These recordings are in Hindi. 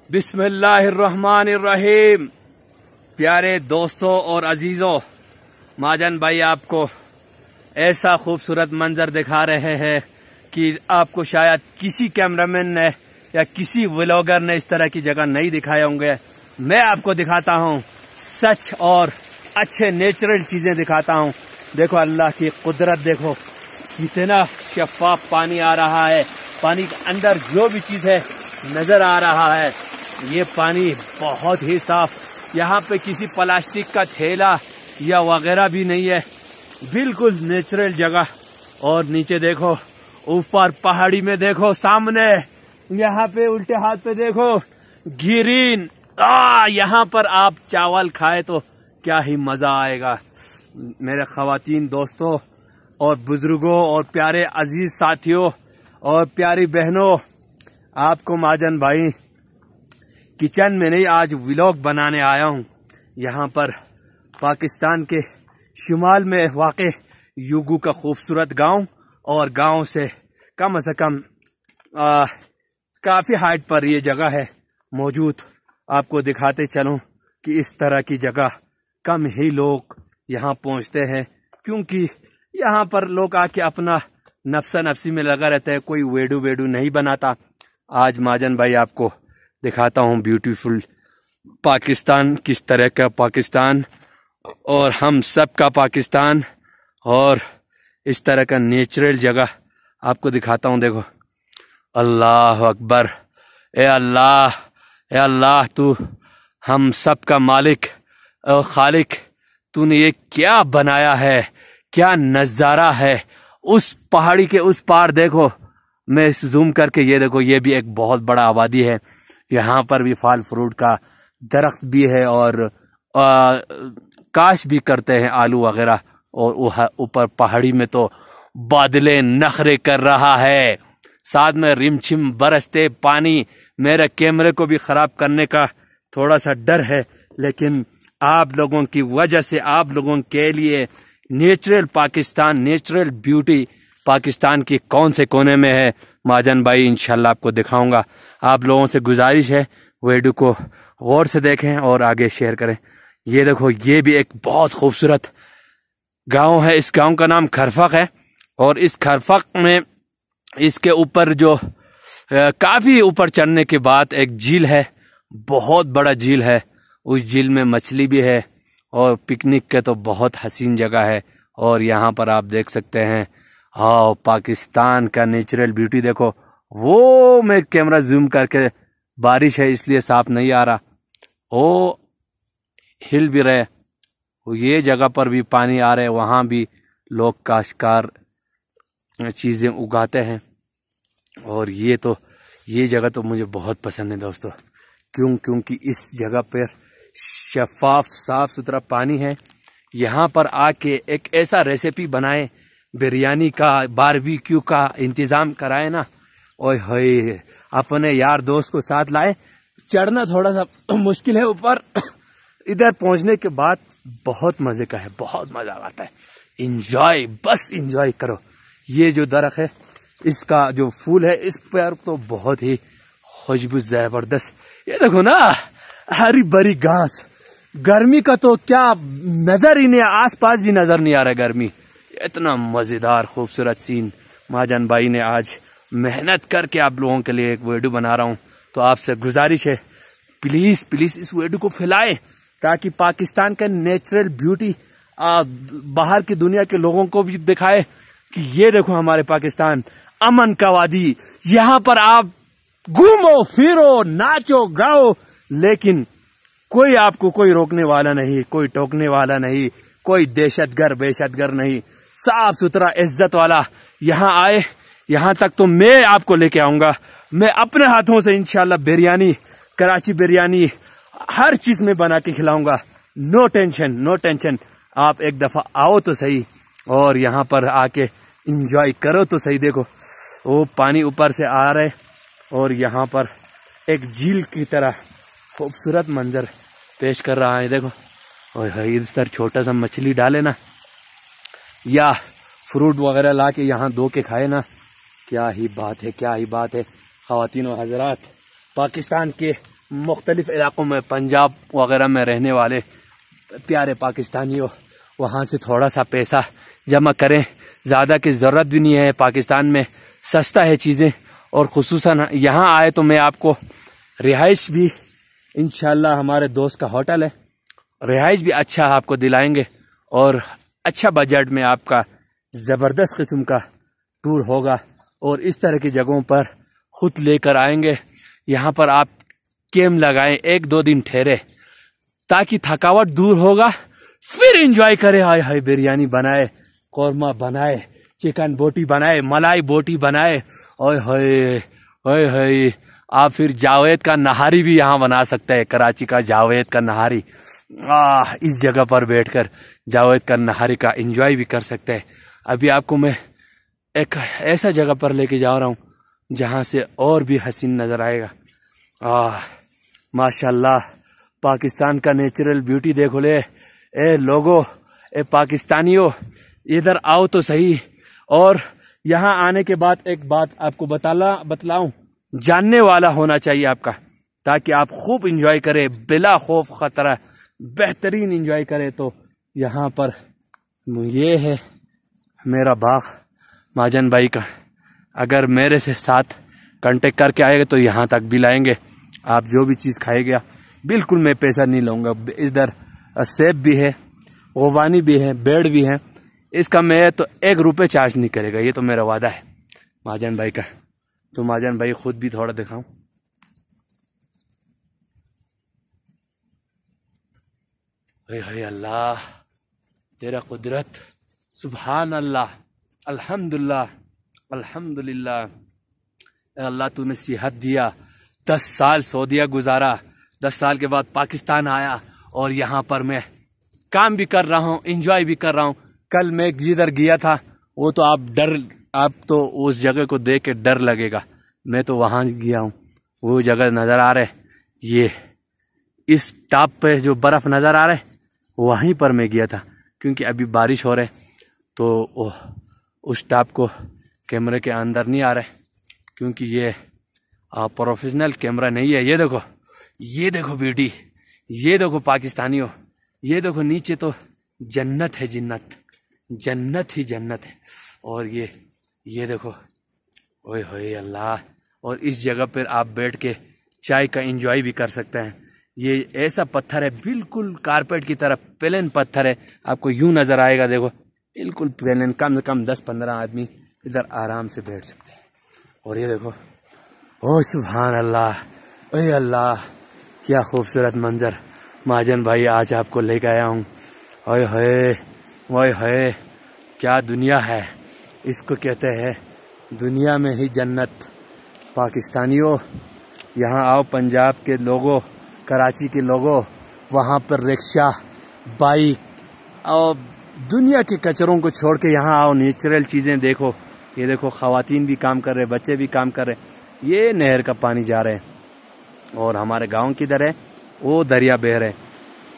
बिस्मिल्लाहिर्रहमानिर्रहीम। प्यारे दोस्तों और अजीजों, महाजन भाई आपको ऐसा खूबसूरत मंजर दिखा रहे हैं कि आपको शायद किसी कैमरामैन ने या किसी व्लॉगर ने इस तरह की जगह नहीं दिखाए होंगे। मैं आपको दिखाता हूँ सच और अच्छे नेचुरल चीजें दिखाता हूँ। देखो अल्लाह की कुदरत, देखो कितना शफाफ पानी आ रहा है। पानी के अंदर जो भी चीज है नजर आ रहा है। ये पानी बहुत ही साफ। यहाँ पे किसी प्लास्टिक का थैला या वगैरह भी नहीं है, बिल्कुल नेचुरल जगह। और नीचे देखो, ऊपर पहाड़ी में देखो, सामने यहाँ पे उल्टे हाथ पे देखो ग्रीन। यहाँ पर आप चावल खाए तो क्या ही मजा आएगा। मेरे ख्वातीन दोस्तों और बुजुर्गों और प्यारे अजीज साथियों और प्यारी बहनों, आपको महाजन भाई किचन में नहीं, आज व्लॉग बनाने आया हूँ। यहाँ पर पाकिस्तान के शुमाल में वाक़े युगू का खूबसूरत गांव, और गांव से कम काफ़ी हाइट पर ये जगह है मौजूद। आपको दिखाते चलूँ कि इस तरह की जगह कम ही लोग यहाँ पहुँचते हैं, क्योंकि यहाँ पर लोग आके अपना नफ्सा नफ्सी में लगा रहता है, कोई वेडू नहीं बनाता। आज महाजन भाई आपको दिखाता हूँ ब्यूटीफुल पाकिस्तान, किस तरह का पाकिस्तान और हम सब का पाकिस्तान, और इस तरह का नेचुरल जगह आपको दिखाता हूँ। देखो, अल्लाह अकबर। ए अल्लाह तू हम सब का मालिक और खालिक, तूने ये क्या बनाया है, क्या नज़ारा है। उस पहाड़ी के उस पार देखो, मैं जूम करके ये देखो, ये भी एक बहुत बड़ा आबादी है। यहाँ पर भी फल फ्रूट का दरख्त भी है और काश भी करते हैं आलू वगैरह। और ऊपर पहाड़ी में तो बादले नखरे कर रहा है, साथ में रिमझिम बरसते पानी। मेरे कैमरे को भी ख़राब करने का थोड़ा सा डर है, लेकिन आप लोगों की वजह से, आप लोगों के लिए natural Pakistan, natural beauty Pakistan की कौन से कोने में है महाजन भाई इंशाल्लाह आपको दिखाऊंगा। आप लोगों से गुजारिश है वीडियो को गौर से देखें और आगे शेयर करें। ये देखो, ये भी एक बहुत खूबसूरत गांव है। इस गांव का नाम खरफक है, और इस खरफक में इसके ऊपर जो काफ़ी ऊपर चढ़ने के बाद एक झील है, बहुत बड़ा झील है। उस झील में मछली भी है और पिकनिक के तो बहुत हसीन जगह है। और यहाँ पर आप देख सकते हैं, हाँ, पाकिस्तान का नेचुरल ब्यूटी देखो। वो मैं कैमरा जूम करके, बारिश है इसलिए साफ नहीं आ रहा। ओ हिल भी रहे, ये जगह पर भी पानी आ रहा है, वहाँ भी लोग काश्तकार चीज़ें उगाते हैं। और ये जगह तो मुझे बहुत पसंद है दोस्तों, क्योंकि इस जगह पर शफाफ साफ सुथरा पानी है। यहाँ पर आके एक ऐसा रेसिपी बनाए, बिरयानी का, बारबेक्यू का इंतज़ाम कराए ना, ओए होए, अपने यार दोस्त को साथ लाए। चढ़ना थोड़ा सा मुश्किल है ऊपर, इधर पहुंचने के बाद बहुत मज़े का है, बहुत मज़ा आता है। इंजॉय, बस इंजॉय करो। ये जो दरख्त है, इसका जो फूल है, इस पर तो बहुत ही खुशबू ज़बरदस्त। ये देखो ना, हरी भरी घास। गर्मी का तो क्या नज़र ही नहीं, आसपास भी नज़र नहीं आ रहा गर्मी। इतना मज़ेदार खूबसूरत सीन महाजन भाई ने आज मेहनत करके आप लोगों के लिए एक वीडियो बना रहा हूँ। तो आपसे गुजारिश है, प्लीज़ इस वीडियो को फैलाएं, ताकि पाकिस्तान का नेचुरल ब्यूटी बाहर की दुनिया के लोगों को भी दिखाए कि ये देखो हमारे पाकिस्तान, अमन का वादी। यहाँ पर आप घूमो फिरो, नाचो गाओ, लेकिन कोई आपको कोई रोकने वाला नहीं, कोई टोकने वाला नहीं, कोई बेशतगर नहीं। साफ सुथरा इज्जत वाला यहाँ आए। यहाँ तक तो मैं आपको लेके आऊँगा, मैं अपने हाथों से इंशाल्लाह बिरयानी, कराची बिरयानी, हर चीज़ में बना के खिलाऊंगा। No tension. आप एक दफ़ा आओ तो सही, और यहाँ पर आके इंजॉय करो तो सही। देखो, वो पानी ऊपर से आ रहा है, और यहाँ पर एक झील की तरह खूबसूरत मंजर पेश कर रहा है। देखो, और इस तरह छोटा सा मछली डाले ना, या फ्रूट वगैरह ला के यहाँ धो के खाए ना, क्या ही बात है। ख्वातीन और हजरात, पाकिस्तान के मुख्तलिफ़ इलाक़ों में, पंजाब वगैरह में रहने वाले प्यारे पाकिस्तानियों, वहाँ से थोड़ा सा पैसा जमा करें। ज़्यादा की ज़रूरत भी नहीं है, पाकिस्तान में सस्ता है चीज़ें। और ख़ुसूसन यहाँ आए तो मैं आपको रिहाइश भी, इंशाल्लाह हमारे दोस्त का होटल है, रिहाइश भी अच्छा आपको दिलाएंगे और अच्छा बजट में आपका ज़बरदस्त किस्म का टूर होगा। और इस तरह की जगहों पर खुद लेकर आएंगे। यहाँ पर आप कैंप लगाएं, 1-2 दिन ठहरे ताकि थकावट दूर होगा, फिर एंजॉय करें। हाय हाय, बिरयानी बनाए, कौरमा बनाए, चिकन बोटी बनाए, मलाई बोटी बनाए, ओए होए ओए होए। आप फिर जावेद का नहारी भी यहाँ बना सकते हैं, कराची का जावेद का नहारी। इस जगह पर बैठकर जावेद का नहारी का एंजॉय भी कर सकते हैं। अभी आपको मैं एक ऐसा जगह पर लेके जा रहा हूँ जहाँ से और भी हसीन नज़र आएगा। माशाल्लाह, पाकिस्तान का नेचुरल ब्यूटी देखो ले। ए लोगो, ए पाकिस्तानियों, इधर आओ तो सही। और यहाँ आने के बाद एक बात आपको बतलाऊं, जानने वाला होना चाहिए आपका, ताकि आप खूब इंजॉय करें बिला खौफ खतरा, बेहतरीन इंजॉय करें। तो यहाँ पर ये है मेरा बाग महाजन भाई का। अगर मेरे से साथ कांटेक्ट करके आएगा तो यहाँ तक भी लाएंगे। आप जो भी चीज़ खाएगा, बिल्कुल मैं पैसा नहीं लूँगा। इधर सेब भी है, गुवानी भी है, बेड भी है। इसका मैं तो 1 रुपये चार्ज नहीं करेगा, ये तो मेरा वादा है महाजन भाई का। तो महाजन भाई खुद भी थोड़ा दिखाऊं। हाय अल्लाह, तेरा कुदरत, सुभान अल्लाह, अल्हम्दुलिल्लाह अल्हम्दुलिल्लाह। अल्लाह तूने सेहत दिया, 10 साल सऊदीया गुजारा, 10 साल के बाद पाकिस्तान आया और यहाँ पर मैं काम भी कर रहा हूँ, एंजॉय भी कर रहा हूँ। कल मैं जिधर गया था वो तो आप तो उस जगह को देख के डर लगेगा। मैं तो वहाँ गया हूँ, वो जगह नज़र आ रहे, ये इस टॉप पे जो बर्फ़ नज़र आ रहा है, वहीं पर मैं गया था। क्योंकि अभी बारिश हो रही तो उस टॉप को कैमरे के अंदर नहीं आ रहे, क्योंकि ये प्रोफेशनल कैमरा नहीं है। ये देखो ब्यूटी, ये देखो पाकिस्तानियों, ये देखो नीचे तो जन्नत है, जन्नत ही जन्नत है। और ये देखो, ओए होए अल्लाह। और इस जगह पर आप बैठ के चाय का एंजॉय भी कर सकते हैं। ये ऐसा पत्थर है, बिल्कुल कारपेट की तरह प्लेन पत्थर है, आपको यूं नज़र आएगा। देखो बिल्कुल प्लेन, कम से कम 10-15 आदमी इधर आराम से बैठ सकते हैं। और ये देखो, ओ सुभान अल्लाह, ओए अल्लाह, क्या खूबसूरत मंजर महाजन भाई आज आपको लेकर आया हूँ। ओए होए ओए होए, क्या दुनिया है, इसको कहते हैं दुनिया में ही जन्नत। पाकिस्तानियों, यहाँ आओ, पंजाब के लोगों, कराची के लोगों, वहाँ पर रिक्शा, बाइक और दुनिया के कचरों को छोड़ के यहाँ आओ, नेचुरल चीज़ें देखो। ये देखो, ख़वातीन भी काम कर रहे, बच्चे भी काम कर रहे। ये नहर का पानी जा रहे हैं और हमारे गांव किधर है, वो दरिया बह रहे।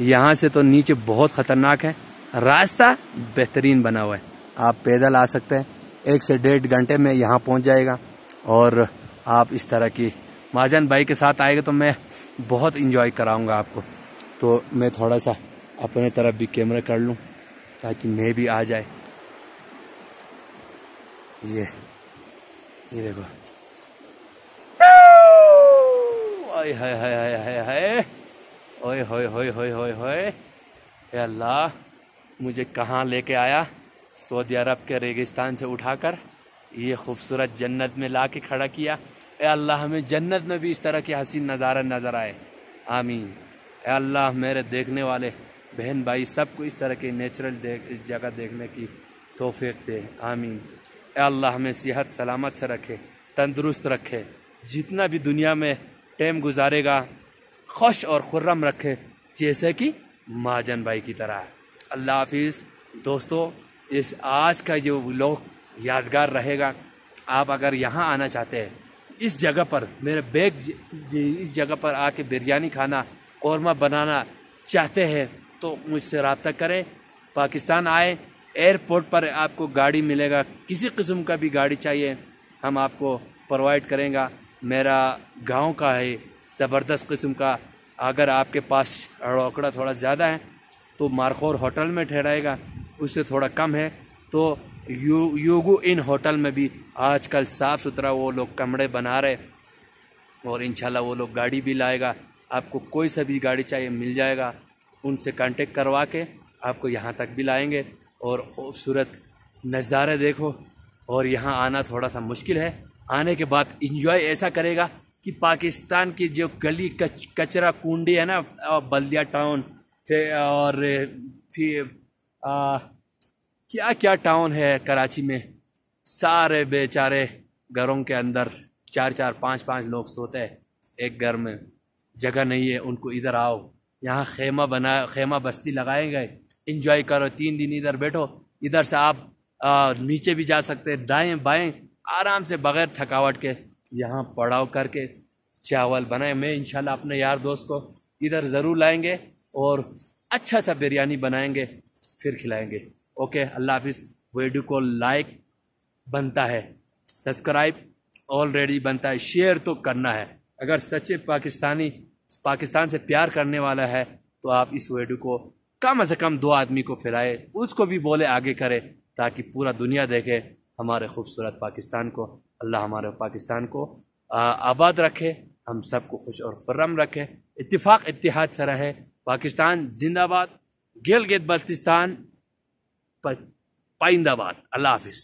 यहाँ से तो नीचे बहुत ख़तरनाक है, रास्ता बेहतरीन बना हुआ है, आप पैदल आ सकते हैं, 1 से 1.5 घंटे में यहाँ पहुँच जाएगा। और आप इस तरह की महाजन भाई के साथ आएगा तो मैं बहुत इंजॉय कराऊंगा आपको। तो मैं थोड़ा सा अपने तरफ भी कैमरा कर लूँ ताकि मैं भी आ जाए। ये देखो, ओए हाय हाय हाय हाय हाय, ओए होए होए होए होए होए, अल्लाह मुझे कहाँ लेके आया, सऊदी अरब के रेगिस्तान से उठाकर ये खूबसूरत जन्नत में ला के खड़ा किया। ए अल्लाह, हमें जन्नत में भी इस तरह की हसीन नज़ारा नज़र आए, आमीन। ए अल्लाह, मेरे देखने वाले बहन भाई सबको इस तरह की नेचुरल जगह देखने की तौफीक दे, आमीन। ए अल्लाह, हमें सेहत सलामत से रखे, तंदुरुस्त रखे, जितना भी दुनिया में टाइम गुजारेगा खुश और खुर्रम रखे, जैसे कि महाजन भाई की तरह। अल्लाह हाफिज़ दोस्तों, इस आज का जो व्लॉग यादगार रहेगा। आप अगर यहाँ आना चाहते हैं, इस जगह पर मेरे इस जगह पर आके बिरयानी खाना, कौरमा बनाना चाहते हैं तो मुझसे रब्ता करें। पाकिस्तान आए, एयरपोर्ट पर आपको गाड़ी मिलेगा, किसी किस्म का भी गाड़ी चाहिए हम आपको प्रोवाइड करेंगे। मेरा गांव का है ज़बरदस्त किस्म का। अगर आपके पास रोकड़ा थोड़ा ज़्यादा है तो मारखोर होटल में ठहराएगा, उससे थोड़ा कम है तो योगो इन होटल में भी आजकल साफ़ सुथरा वो लोग कमरे बना रहे, और इंशाल्लाह वो लोग गाड़ी भी लाएगा। आपको कोई सा भी गाड़ी चाहिए मिल जाएगा, उनसे कांटेक्ट करवा के आपको यहाँ तक भी लाएंगे। और ख़ूबसूरत नज़ारे देखो। और यहाँ आना थोड़ा सा मुश्किल है, आने के बाद इंजॉय ऐसा करेगा कि पाकिस्तान की जो गली कचरा कुंडी है ना, बल्दिया टाउन और फिर क्या क्या टाउन है कराची में, सारे बेचारे घरों के अंदर 4-4 5-5 लोग सोते हैं एक घर में, जगह नहीं है उनको। इधर आओ, यहाँ खेमा बस्ती लगाए गए, इंजॉय करो, 3 दिन इधर बैठो। इधर से आप नीचे भी जा सकते हैं, दाएं बाएं आराम से बगैर थकावट के यहाँ पड़ाव करके चावल बनाए। मैं इंशाल्लाह अपने यार दोस्त को इधर ज़रूर लाएंगे और अच्छा सा बिरयानी बनाएंगे, फिर खिलाएंगे। ओके, अल्लाह हाफिज़। वीडियो को लाइक बनता है, सब्सक्राइब ऑलरेडी बनता है, शेयर तो करना है। अगर सच्चे पाकिस्तान से प्यार करने वाला है तो आप इस वीडियो को कम से कम 2 आदमी को फैलाए, उसको भी बोले आगे करे, ताकि पूरा दुनिया देखे हमारे खूबसूरत पाकिस्तान को। अल्लाह हमारे पाकिस्तान को आबाद रखे, हम सबको खुश और खुर्रम रखे, इत्तिफाक इत्तिहाद से रहे। पाकिस्तान जिंदाबाद, गिलगित बल्तिस्तान पाइंदाबाद। अल्लाह हाफिज़।